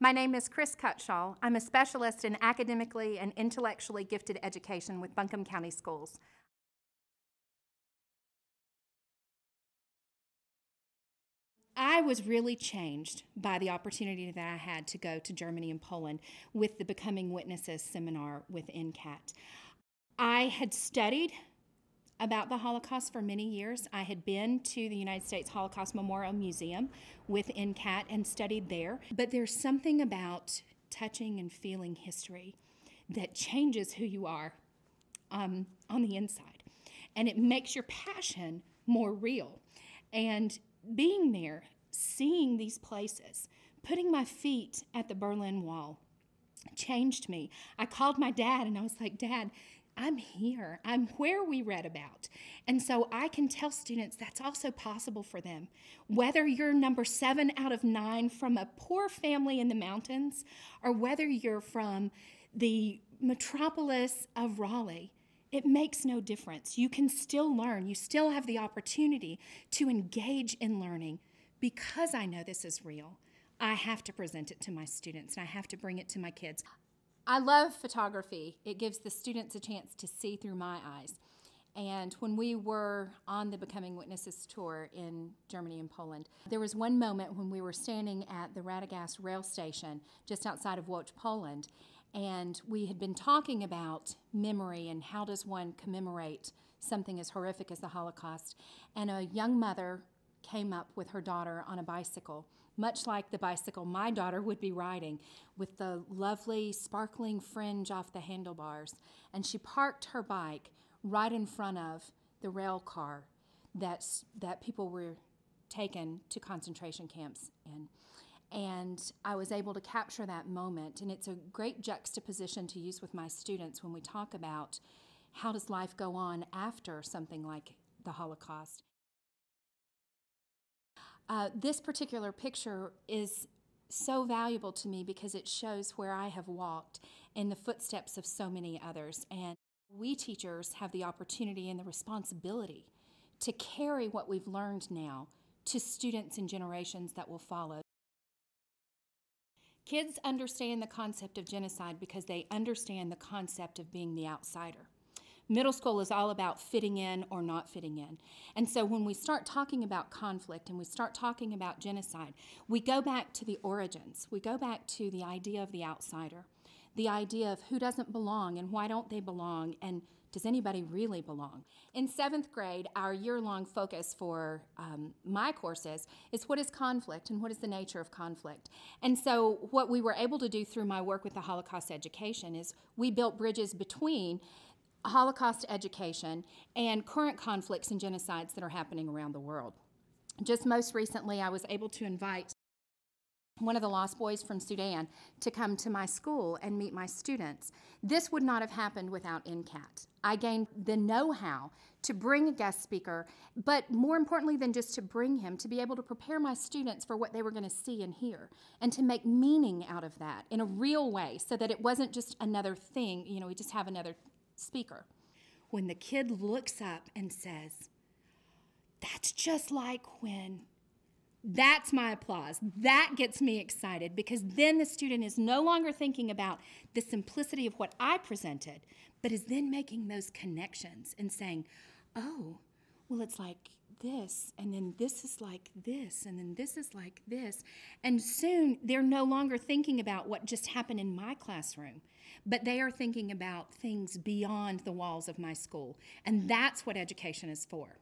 My name is Chris Cutshall. I'm a specialist in academically and intellectually gifted education with Buncombe County Schools. I was really changed by the opportunity that I had to go to Germany and Poland with the Becoming Witnesses seminar with NCCAT. I had studied about the Holocaust for many years. I had been to the United States Holocaust Memorial Museum with NCCAT and studied there. But there's something about touching and feeling history that changes who you are on the inside. And it makes your passion more real. And being there, seeing these places, putting my feet at the Berlin Wall changed me. I called my dad and I was like, Dad, I'm here. I'm where we read about. And so I can tell students that's also possible for them. Whether you're number 7 out of 9 from a poor family in the mountains, or whether you're from the metropolis of Raleigh, it makes no difference. You can still learn. You still have the opportunity to engage in learning. Because I know this is real, I have to present it to my students, and I have to bring it to my kids. I love photography. It gives the students a chance to see through my eyes. And when we were on the Becoming Witnesses tour in Germany and Poland, there was one moment when we were standing at the Radegast rail station just outside of Łódź, Poland, and we had been talking about memory and how does one commemorate something as horrific as the Holocaust. And a young mother came up with her daughter on a bicycle, much like the bicycle my daughter would be riding, with the lovely sparkling fringe off the handlebars. And she parked her bike right in front of the rail car that people were taken to concentration camps in. And I was able to capture that moment, and it's a great juxtaposition to use with my students when we talk about how does life go on after something like the Holocaust. This particular picture is so valuable to me because it shows where I have walked in the footsteps of so many others. And we teachers have the opportunity and the responsibility to carry what we've learned now to students and generations that will follow. Kids understand the concept of genocide because they understand the concept of being the outsider. Middle school is all about fitting in or not fitting in. And so when we start talking about conflict and we start talking about genocide, we go back to the origins. We go back to the idea of the outsider, the idea of who doesn't belong and why don't they belong, and does anybody really belong? In 7th grade, our year-long focus for my courses is what is conflict and what is the nature of conflict. And so what we were able to do through my work with the Holocaust Education is we built bridges between Holocaust education and current conflicts and genocides that are happening around the world. Just most recently, I was able to invite one of the lost boys from Sudan to come to my school and meet my students. This would not have happened without NCCAT. I gained the know-how to bring a guest speaker, but more importantly than just to bring him, to be able to prepare my students for what they were going to see and hear, and to make meaning out of that in a real way so that it wasn't just another thing, we just have another speaker. When the kid looks up and says, that's just like when, that's my applause. That gets me excited because then the student is no longer thinking about the simplicity of what I presented, but is then making those connections and saying, oh, well, it's like this, and then this is like this, and then this is like this. And soon they're no longer thinking about what just happened in my classroom, but they are thinking about things beyond the walls of my school. And that's what education is for.